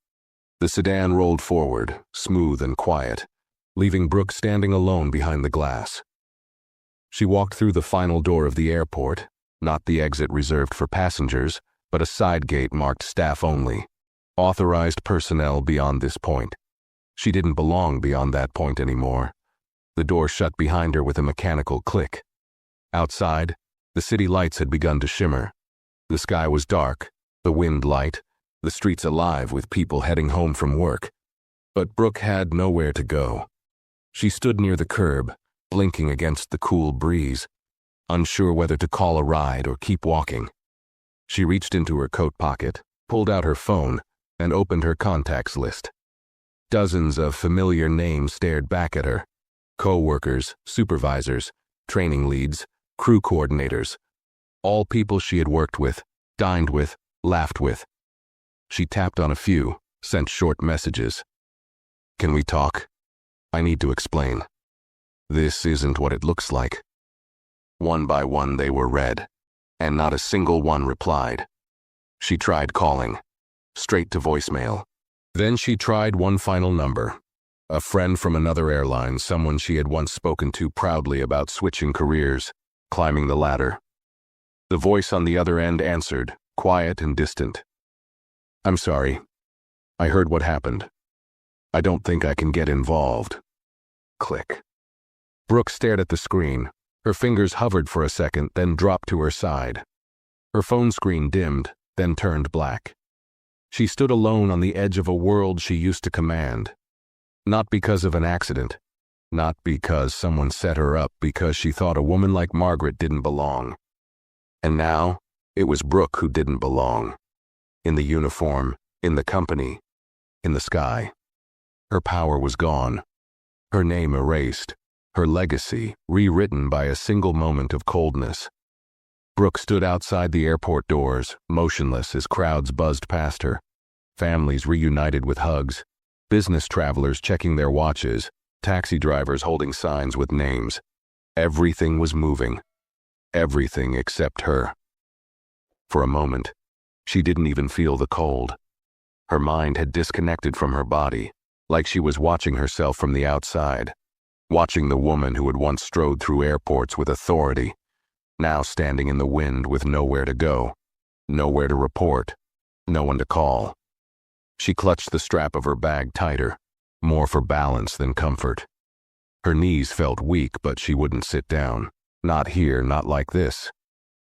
A: The sedan rolled forward, smooth and quiet, leaving Brooke standing alone behind the glass. She walked through the final door of the airport, not the exit reserved for passengers, but a side gate marked staff only, authorized personnel beyond this point. She didn't belong beyond that point anymore. The door shut behind her with a mechanical click. Outside, the city lights had begun to shimmer. The sky was dark, the wind light, the streets alive with people heading home from work. But Brooke had nowhere to go. She stood near the curb, blinking against the cool breeze, unsure whether to call a ride or keep walking. She reached into her coat pocket, pulled out her phone, and opened her contacts list. Dozens of familiar names stared back at her. Co-workers, supervisors, training leads, crew coordinators, all people she had worked with, dined with, laughed with. She tapped on a few, sent short messages. "Can we talk? I need to explain. This isn't what it looks like." One by one they were read, and not a single one replied. She tried calling, straight to voicemail. Then she tried one final number. A friend from another airline, someone she had once spoken to proudly about switching careers, climbing the ladder. The voice on the other end answered, quiet and distant. "I'm sorry. I heard what happened. I don't think I can get involved." Click. Brooke stared at the screen. Her fingers hovered for a second, then dropped to her side. Her phone screen dimmed, then turned black. She stood alone on the edge of a world she used to command. Not because of an accident. Not because someone set her up, because she thought a woman like Margaret didn't belong. And now, it was Brooke who didn't belong. In the uniform, in the company, in the sky. Her power was gone. Her name erased, her legacy rewritten by a single moment of coldness. Brooke stood outside the airport doors, motionless as crowds buzzed past her. Families reunited with hugs, business travelers checking their watches, taxi drivers holding signs with names. Everything was moving. Everything except her. For a moment, she didn't even feel the cold. Her mind had disconnected from her body, like she was watching herself from the outside, watching the woman who had once strode through airports with authority, now standing in the wind with nowhere to go, nowhere to report, no one to call. She clutched the strap of her bag tighter, more for balance than comfort. Her knees felt weak, but she wouldn't sit down. Not here, not like this.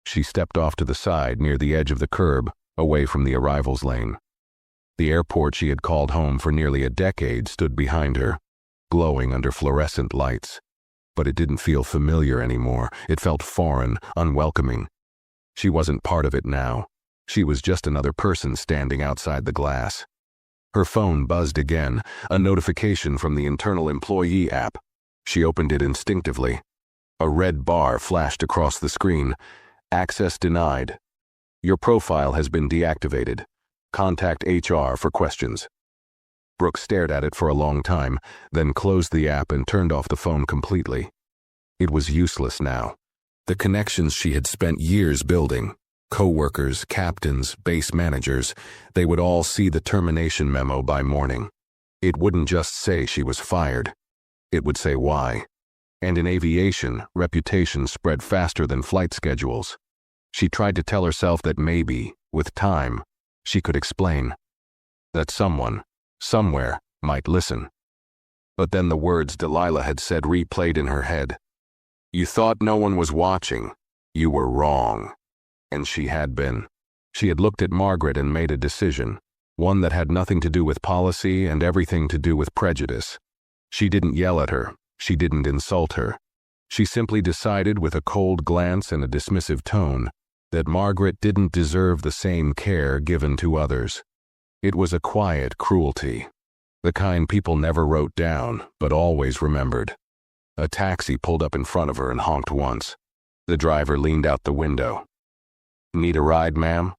A: She stepped off to the side near the edge of the curb, away from the arrivals lane. The airport she had called home for nearly a decade stood behind her, glowing under fluorescent lights. But it didn't feel familiar anymore. It felt foreign, unwelcoming. She wasn't part of it now. She was just another person standing outside the glass. Her phone buzzed again, a notification from the internal employee app. She opened it instinctively. A red bar flashed across the screen. Access denied. Your profile has been deactivated. Contact HR for questions. Brooke stared at it for a long time, then closed the app and turned off the phone completely. It was useless now. The connections she had spent years building, co-workers, captains, base managers, they would all see the termination memo by morning. It wouldn't just say she was fired. It would say why. And in aviation, reputation spread faster than flight schedules. She tried to tell herself that maybe, with time, she could explain. That someone, somewhere, might listen. But then the words Delilah had said replayed in her head. You thought no one was watching. You were wrong. And she had been. She had looked at Margaret and made a decision, one that had nothing to do with policy and everything to do with prejudice. She didn't yell at her. She didn't insult her. She simply decided with a cold glance and a dismissive tone that Margaret didn't deserve the same care given to others. It was a quiet cruelty, the kind people never wrote down, but always remembered. A taxi pulled up in front of her and honked once. The driver leaned out the window. Need a ride, ma'am?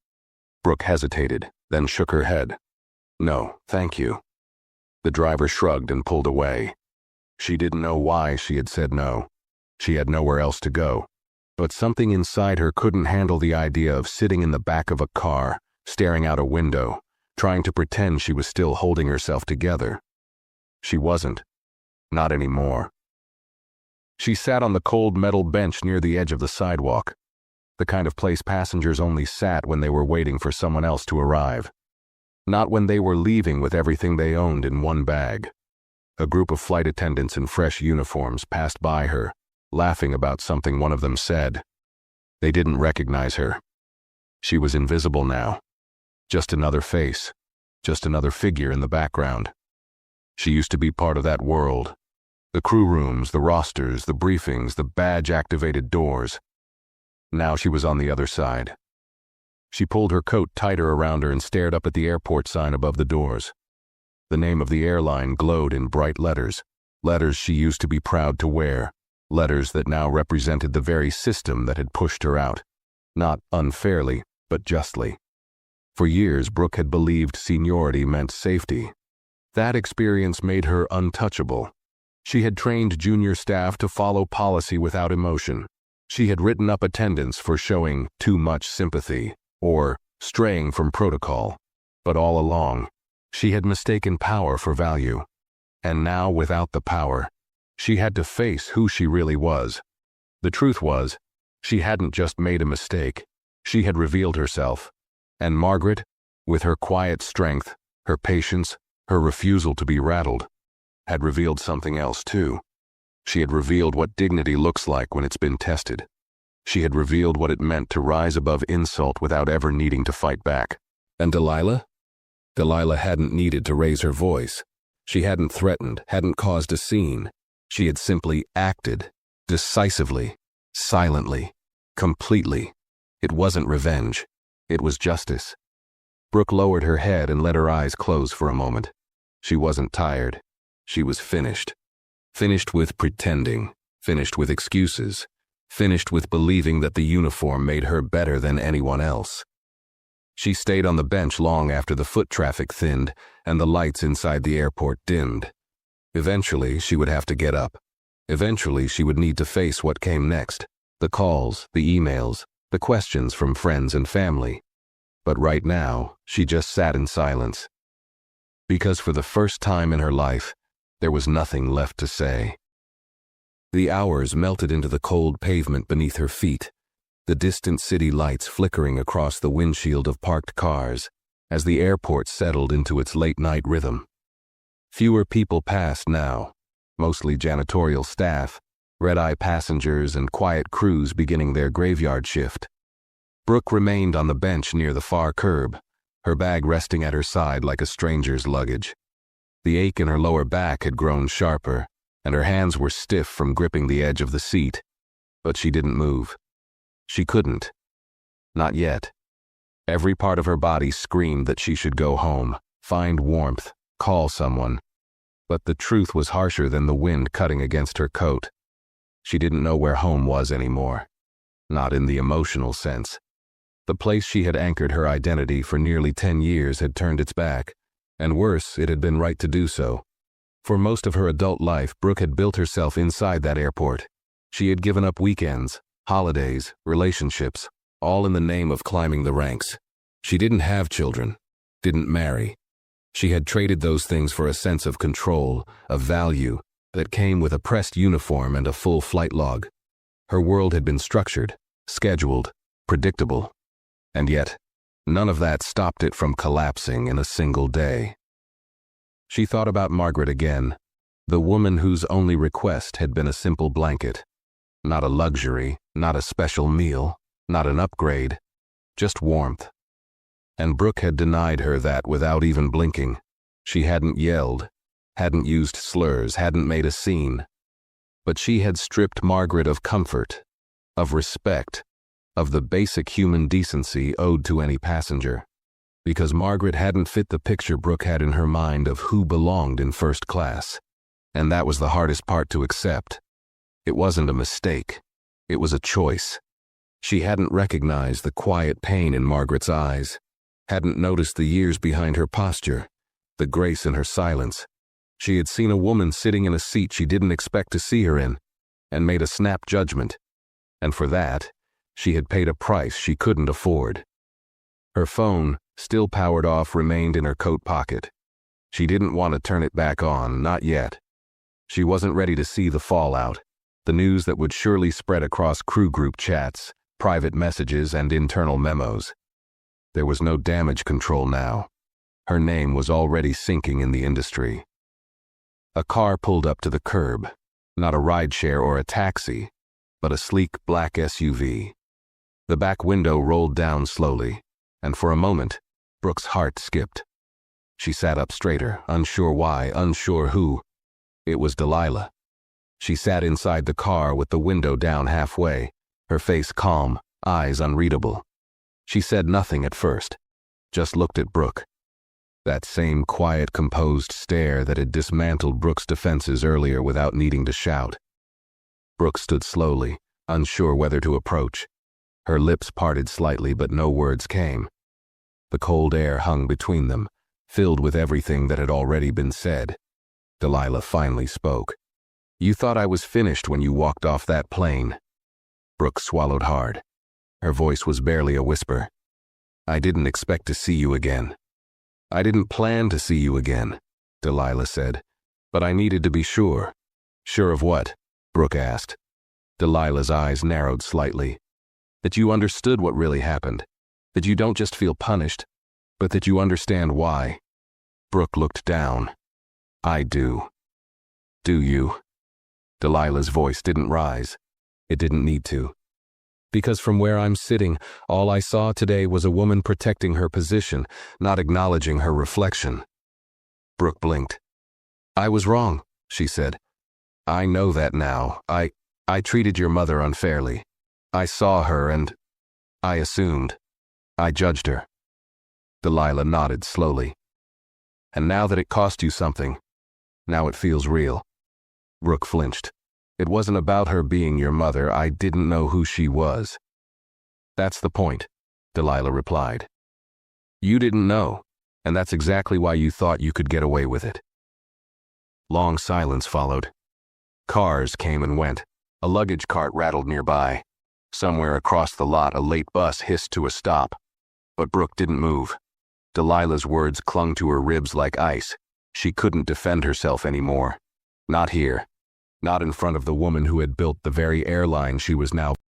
A: Brooke hesitated, then shook her head. No, thank you. The driver shrugged and pulled away. She didn't know why she had said no. She had nowhere else to go. But something inside her couldn't handle the idea of sitting in the back of a car, staring out a window, trying to pretend she was still holding herself together. She wasn't. Not anymore. She sat on the cold metal bench near the edge of the sidewalk, the kind of place passengers only sat when they were waiting for someone else to arrive. Not when they were leaving with everything they owned in one bag. A group of flight attendants in fresh uniforms passed by her, laughing about something one of them said. They didn't recognize her. She was invisible now. Just another face. Just another figure in the background. She used to be part of that world. The crew rooms, the rosters, the briefings, the badge-activated doors. Now she was on the other side. She pulled her coat tighter around her and stared up at the airport sign above the doors. The name of the airline glowed in bright letters, letters she used to be proud to wear, letters that now represented the very system that had pushed her out, not unfairly, but justly. For years, Brooke had believed seniority meant safety. That experience made her untouchable. She had trained junior staff to follow policy without emotion. She had written up attendants for showing too much sympathy, or straying from protocol. But all along, she had mistaken power for value. And now, without the power, she had to face who she really was. The truth was, she hadn't just made a mistake. She had revealed herself. And Margaret, with her quiet strength, her patience, her refusal to be rattled, had revealed something else too. She had revealed what dignity looks like when it's been tested. She had revealed what it meant to rise above insult without ever needing to fight back. And Delilah? Delilah hadn't needed to raise her voice. She hadn't threatened, hadn't caused a scene. She had simply acted, decisively, silently, completely. It wasn't revenge. It was justice. Brooke lowered her head and let her eyes close for a moment. She wasn't tired. She was finished. Finished with pretending, finished with excuses, finished with believing that the uniform made her better than anyone else. She stayed on the bench long after the foot traffic thinned and the lights inside the airport dimmed. Eventually, she would have to get up. Eventually, she would need to face what came next. The calls, the emails, the questions from friends and family. But right now, she just sat in silence. Because for the first time in her life, there was nothing left to say. The hours melted into the cold pavement beneath her feet, the distant city lights flickering across the windshield of parked cars as the airport settled into its late-night rhythm. Fewer people passed now, mostly janitorial staff, red-eye passengers, and quiet crews beginning their graveyard shift. Brooke remained on the bench near the far curb, her bag resting at her side like a stranger's luggage. The ache in her lower back had grown sharper, and her hands were stiff from gripping the edge of the seat. But she didn't move. She couldn't. Not yet. Every part of her body screamed that she should go home, find warmth, call someone. But the truth was harsher than the wind cutting against her coat. She didn't know where home was anymore. Not in the emotional sense. The place she had anchored her identity for nearly 10 years had turned its back, and worse, it had been right to do so. For most of her adult life, Brooke had built herself inside that airport. She had given up weekends, holidays, relationships, all in the name of climbing the ranks. She didn't have children, didn't marry. She had traded those things for a sense of control, of value, that came with a pressed uniform and a full flight log. Her world had been structured, scheduled, predictable. And yet, none of that stopped it from collapsing in a single day. She thought about Margaret again, the woman whose only request had been a simple blanket. Not a luxury, not a special meal, not an upgrade, just warmth. And Brooke had denied her that without even blinking. She hadn't yelled, hadn't used slurs, hadn't made a scene. But she had stripped Margaret of comfort, of respect, of the basic human decency owed to any passenger. Because Margaret hadn't fit the picture Brooke had in her mind of who belonged in first class. And that was the hardest part to accept. It wasn't a mistake. It was a choice. She hadn't recognized the quiet pain in Margaret's eyes, hadn't noticed the years behind her posture, the grace in her silence. She had seen a woman sitting in a seat she didn't expect to see her in, and made a snap judgment. And for that, she had paid a price she couldn't afford. Her phone, still powered off, remained in her coat pocket. She didn't want to turn it back on, not yet. She wasn't ready to see the fallout, the news that would surely spread across crew group chats, private messages, and internal memos. There was no damage control now. Her name was already sinking in the industry. A car pulled up to the curb, not a rideshare or a taxi, but a sleek black SUV. The back window rolled down slowly, and for a moment, Brooke's heart skipped. She sat up straighter, unsure why, unsure who. It was Delilah. She sat inside the car with the window down halfway, her face calm, eyes unreadable. She said nothing at first, just looked at Brooke. That same quiet, composed stare that had dismantled Brooke's defenses earlier without needing to shout. Brooke stood slowly, unsure whether to approach. Her lips parted slightly, but no words came. The cold air hung between them, filled with everything that had already been said. Delilah finally spoke. "You thought I was finished when you walked off that plane." Brooke swallowed hard. Her voice was barely a whisper. "I didn't expect to see you again." "I didn't plan to see you again," Delilah said. "But I needed to be sure." "Sure of what?" Brooke asked. Delilah's eyes narrowed slightly. "That you understood what really happened. That you don't just feel punished, but that you understand why." Brooke looked down. "I do." "Do you?" Delilah's voice didn't rise. It didn't need to. "Because from where I'm sitting, all I saw today was a woman protecting her position, not acknowledging her reflection." Brooke blinked. "I was wrong," she said. "I know that now. I treated your mother unfairly. I saw her and I assumed. I judged her." Delilah nodded slowly. "And now that it cost you something, now it feels real." Brooke flinched. It wasn't about her being your mother. I didn't know who she was. That's the point, Delilah replied. You didn't know, and that's exactly why you thought you could get away with it. Long silence followed. Cars came and went. A luggage cart rattled nearby. Somewhere across the lot, a late bus hissed to a stop. But Brooke didn't move. Delilah's words clung to her ribs like ice. She couldn't defend herself anymore. Not here. Not in front of the woman who had built the very airline she was now